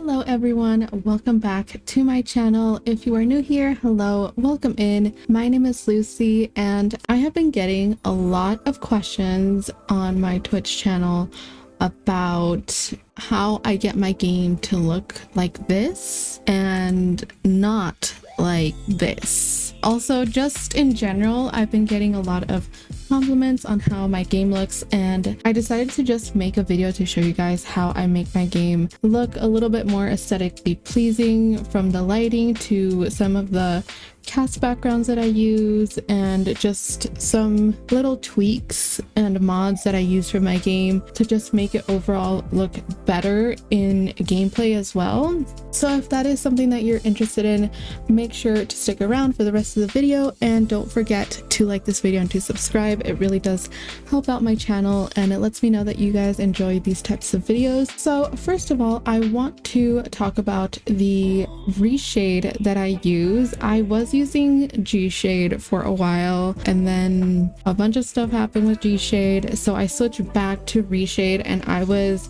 Hello everyone, welcome back to my channel. If you are new here, hello, welcome in. My name is Lucy and I have been getting a lot of questions on my Twitch channel about how I get my game to look like this and not like this. Also, just in general, I've been getting a lot of compliments on how my game looks, and I decided to just make a video to show you guys how I make my game look a little bit more aesthetically pleasing, from the lighting to some of the cast backgrounds that I use, and just some little tweaks and mods that I use for my game to just make it overall look better in gameplay as well. So if that is something that you're interested in, make sure to stick around for the rest of the video, and don't forget to like this video and to subscribe. It really does help out my channel and it lets me know that you guys enjoy these types of videos. So first of all, I want to talk about the reshade that I use. I was using 𝐨𝐩𝐞𝐧 for a while, and then a bunch of stuff happened with 𝐨𝐩𝐞𝐧, so I switched back to reshade, and I was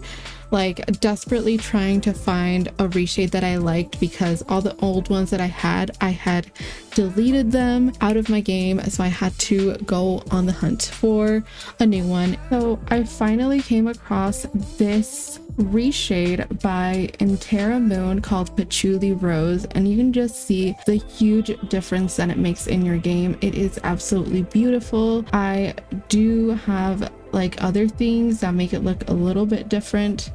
like desperately trying to find a reshade that I liked because all the old ones that I had deleted them out of my game, so I had to go on the hunt for a new one. So I finally came across this reshade by 𝐸𝐸 called Patchouli Rose, and you can just see the huge difference that it makes in your game. It is absolutely beautiful. I do have like other things that make it look a little bit different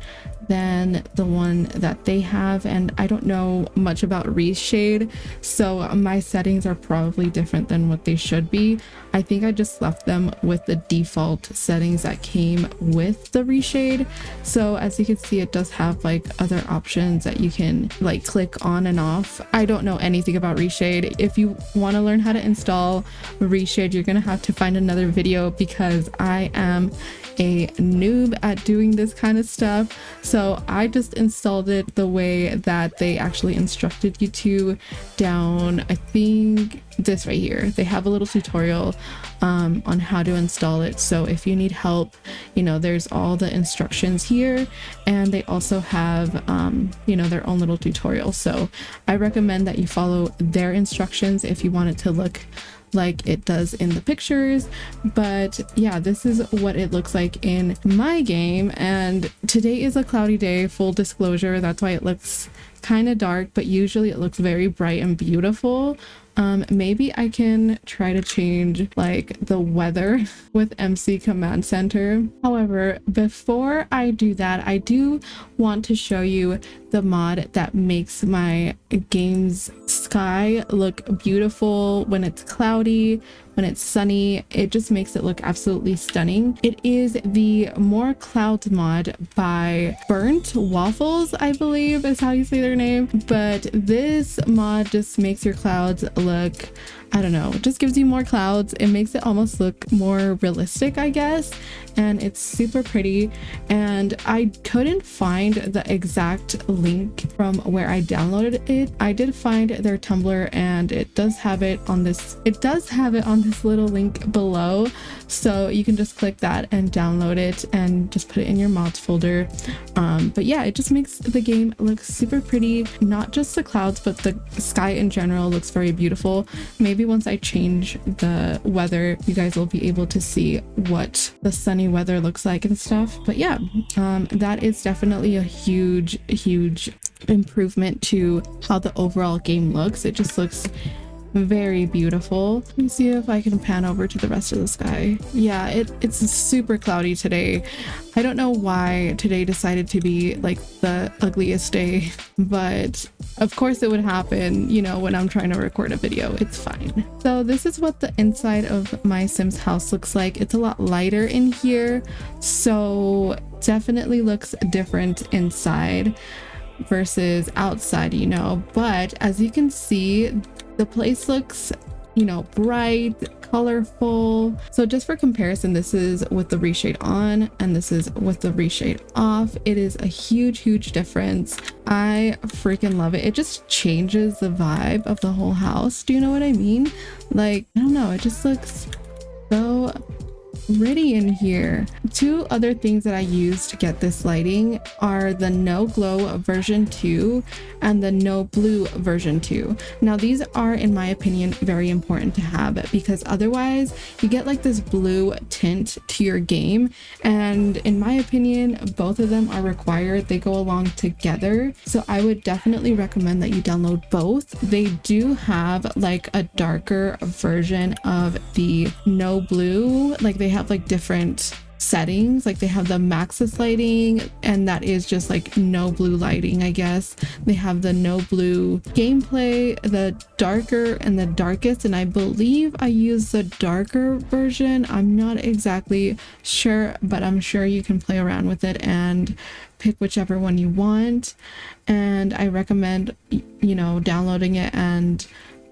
than the one that they have, and I don't know much about reshade, so my settings are probably different than what they should be. I think I just left them with the default settings that came with the reshade. So as you can see, it does have like other options that you can like click on and off. I don't know anything about reshade. If you want to learn how to install reshade, you're gonna have to find another video because I am a noob at doing this kind of stuff. So I just installed it the way that they actually instructed you to, down I think this right here. They have a little tutorial on how to install it, so if you need help, you know, there's all the instructions here, and they also have you know, their own little tutorial. So I recommend that you follow their instructions if you want it to look like it does in the pictures. But yeah, this is what it looks like in my game, and today is a cloudy day, full disclosure. That's why it looks kind of dark, but usually it looks very bright and beautiful. Maybe I can try to change like the weather with MC Command Center. However, before I do that, I do want to show you the mod that makes my game's sky look beautiful when it's cloudy, when it's sunny. It just makes it look absolutely stunning. It is the More Clouds mod by Burnt Waffles, I believe is how you say their name. But this mod just makes your clouds look, I don't know, just gives you more clouds. It makes it almost look more realistic, I guess, and it's super pretty. And I couldn't find the exact link from where I downloaded it. I did find their Tumblr, and it does have it on this little link below, so you can just click that and download it and just put it in your mods folder. But yeah, it just makes the game look super pretty. Not just the clouds, but the sky in general looks very beautiful. Maybe once I change the weather, you guys will be able to see what the sunny weather looks like and stuff. But yeah, that is definitely a huge improvement to how the overall game looks. It just looks very beautiful. Let me see if I can pan over to the rest of the sky. Yeah, it's super cloudy today. I don't know why today decided to be like the ugliest day, but of course it would happen, you know, when I'm trying to record a video. It's fine. So this is what the inside of my Sims house looks like. It's a lot lighter in here, so definitely looks different inside versus outside, you know. But as you can see, the place looks, you know, bright, colorful. So just for comparison, this is with the reshade on and this is with the reshade off. It is a huge difference. I freaking love it. It just changes the vibe of the whole house. Do you know what I mean? Like, I don't know, it just looks so pretty in here. Two other things that I use to get this lighting are the No Glow version 2 and the No Blue version 2. Now these are, in my opinion, very important to have because otherwise you get like this blue tint to your game, and in my opinion both of them are required. They go along together, so I would definitely recommend that you download both. They do have like a darker version of the No Blue, like they have like different settings, like they have the Maxis lighting, and that is just like no blue lighting, I guess. They have the no blue gameplay, the darker and the darkest, and I believe I use the darker version. I'm not exactly sure, but I'm sure you can play around with it and pick whichever one you want. And I recommend, you know, downloading it and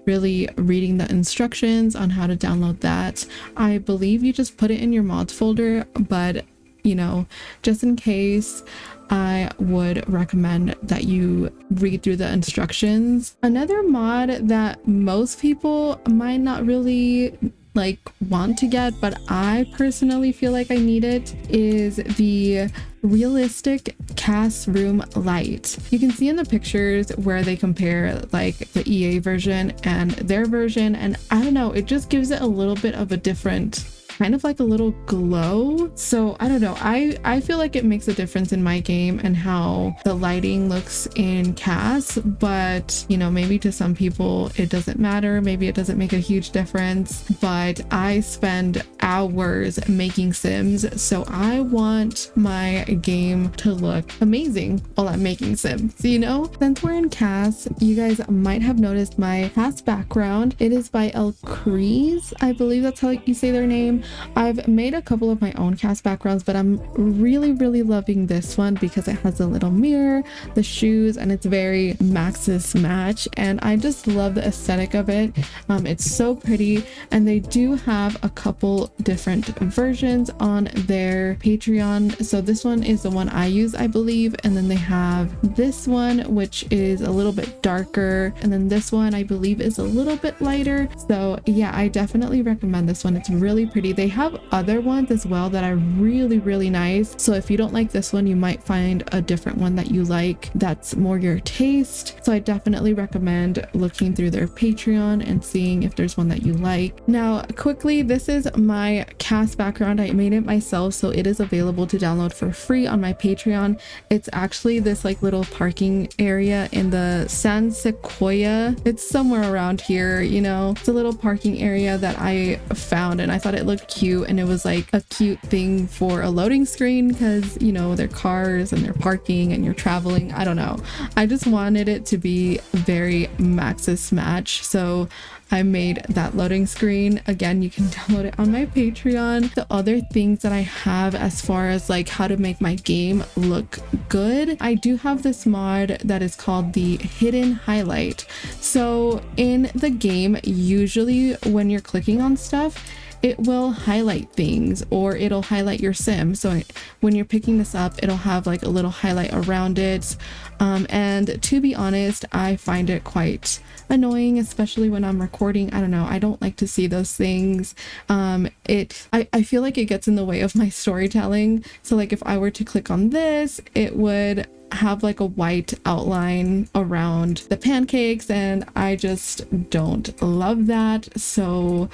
really reading the instructions on how to download that. I believe you just put it in your mods folder, but you know, just in case, I would recommend that you read through the instructions. Another mod that most people might not really like want to get, but I personally feel like I need it, is the realistic cast room light. You can see in the pictures where they compare like the EA version and their version, and I don't know, it just gives it a little bit of a different kind of like a little glow. So I don't know, I feel like it makes a difference in my game and how the lighting looks in CAS, but you know, maybe to some people it doesn't matter, maybe it doesn't make a huge difference, but I spend hours making sims, so I want my game to look amazing while I'm making sims, you know? Since we're in CAS, you guys might have noticed my CAS background. It is by 𝐨𝐸𝐞𝐧, I believe that's how you say their name. I've made a couple of my own cast backgrounds, but I'm really loving this one because it has a little mirror, the shoes, and it's very Maxis match, and I just love the aesthetic of it. It's so pretty, and they do have a couple different versions on their Patreon. So this one is the one I use, I believe, and then they have this one which is a little bit darker, and then this one I believe is a little bit lighter. So yeah, I definitely recommend this one. It's really pretty. They have other ones as well that are really nice, so if you don't like this one, you might find a different one that you like that's more your taste. So I definitely recommend looking through their Patreon and seeing if there's one that you like. Now quickly, this is my cast background. I made it myself, so it is available to download for free on my Patreon. It's actually this like little parking area in the San Sequoia. It's somewhere around here, you know. It's a little parking area that I found, and I thought it looked cute, and it was like a cute thing for a loading screen because, you know, they're cars and they're parking and you're traveling. I don't know, I just wanted it to be very Maxis match, so I made that loading screen. Again, you can download it on my Patreon. The other things that I have as far as like how to make my game look good, I do have this mod that is called the hidden highlight. So in the game, usually when you're clicking on stuff, it will highlight things, or it'll highlight your sim. So when you're picking this up, it'll have like a little highlight around it. And to be honest, I find it quite annoying, especially when I'm recording. I don't know, I don't like to see those things. I feel like it gets in the way of my storytelling. So like if I were to click on this, it would have like a white outline around the pancakes, and I just don't love that. So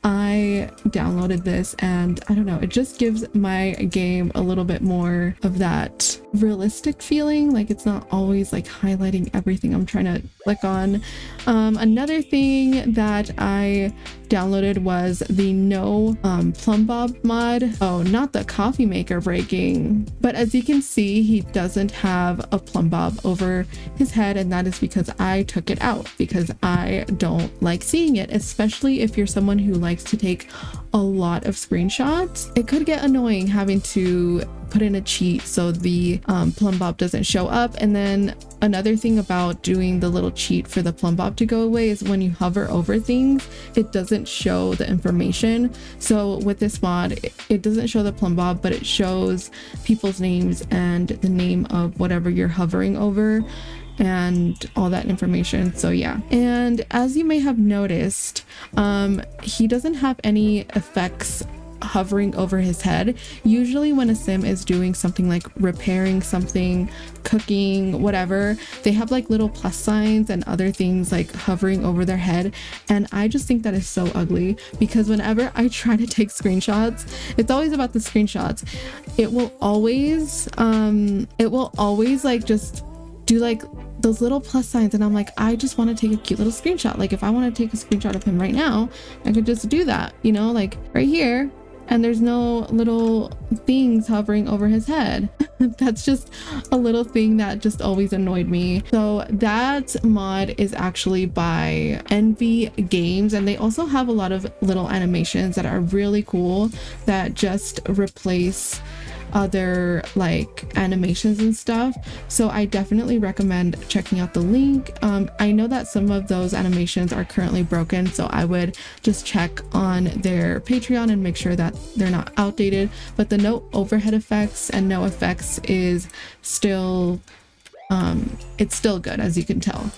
I downloaded this, and I don't know, it just gives my game a little bit more of that realistic feeling. Like it's not always like highlighting everything I'm trying to click on. Another thing that I downloaded was the no plumb bob mod. Oh, not the coffee maker breaking, but as you can see, he doesn't have a plumb bob over his head, and that is because I took it out because I don't like seeing it, especially if you're someone who likes to take a lot of screenshots. It could get annoying having to put in a cheat so the plumb bob doesn't show up. And then another thing about doing the little cheat for the plumb bob to go away is when you hover over things, it doesn't show the information. So with this mod, it doesn't show the plumb bob, but it shows people's names and the name of whatever you're hovering over and all that information. So yeah, and as you may have noticed, he doesn't have any effects hovering over his head. Usually when a sim is doing something like repairing something, cooking, whatever, they have like little plus signs and other things like hovering over their head, and I just think that is so ugly, because whenever I try to take screenshots, it's always about the screenshots. It will always like just do like those little plus signs, and I'm like, I just want to take a cute little screenshot. Like if I want to take a screenshot of him right now, I could just do that, you know, like right here, and there's no little things hovering over his head. That's just a little thing that just always annoyed me. So that mod is actually by Envy Games, and they also have a lot of little animations that are really cool that just replace other like animations and stuff. So I definitely recommend checking out the link. I know that some of those animations are currently broken, so I would just check on their Patreon and make sure that they're not outdated, but the no overhead effects and no effects is still it's still good, as you can tell,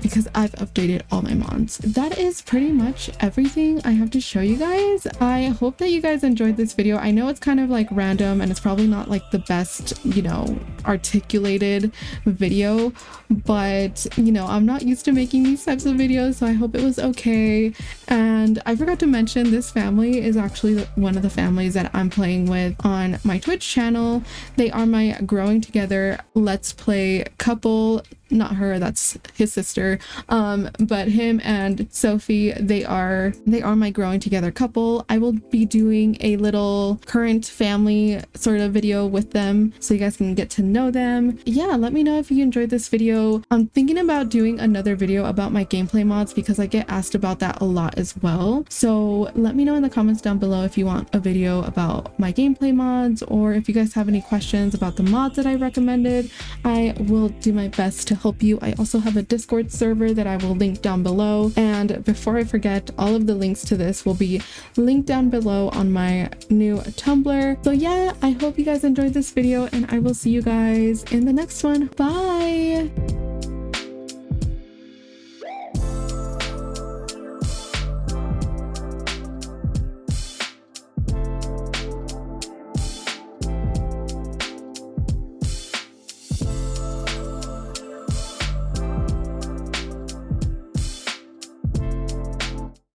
because I've updated all my mods. That is pretty much everything I have to show you guys. I hope that you guys enjoyed this video. I know it's kind of like random and it's probably not like the best, you know, articulated video, but you know, I'm not used to making these types of videos, so I hope it was okay. And I forgot to mention, this family is actually one of the families that I'm playing with on my Twitch channel. They are my growing together let's play couple. Not her, that's his sister, but him and Sophie, they are my growing together couple. I will be doing a little current family sort of video with them so you guys can get to know them. Yeah, let me know if you enjoyed this video. I'm thinking about doing another video about my gameplay mods because I get asked about that a lot as well. So let me know in the comments down below if you want a video about my gameplay mods, or if you guys have any questions about the mods that I recommended. I will do my best to help you. I also have a Discord server that I will link down below, and before I forget, all of the links to this will be linked down below on my new Tumblr. So yeah, I hope you guys enjoyed this video, and I will see you guys in the next one. Bye.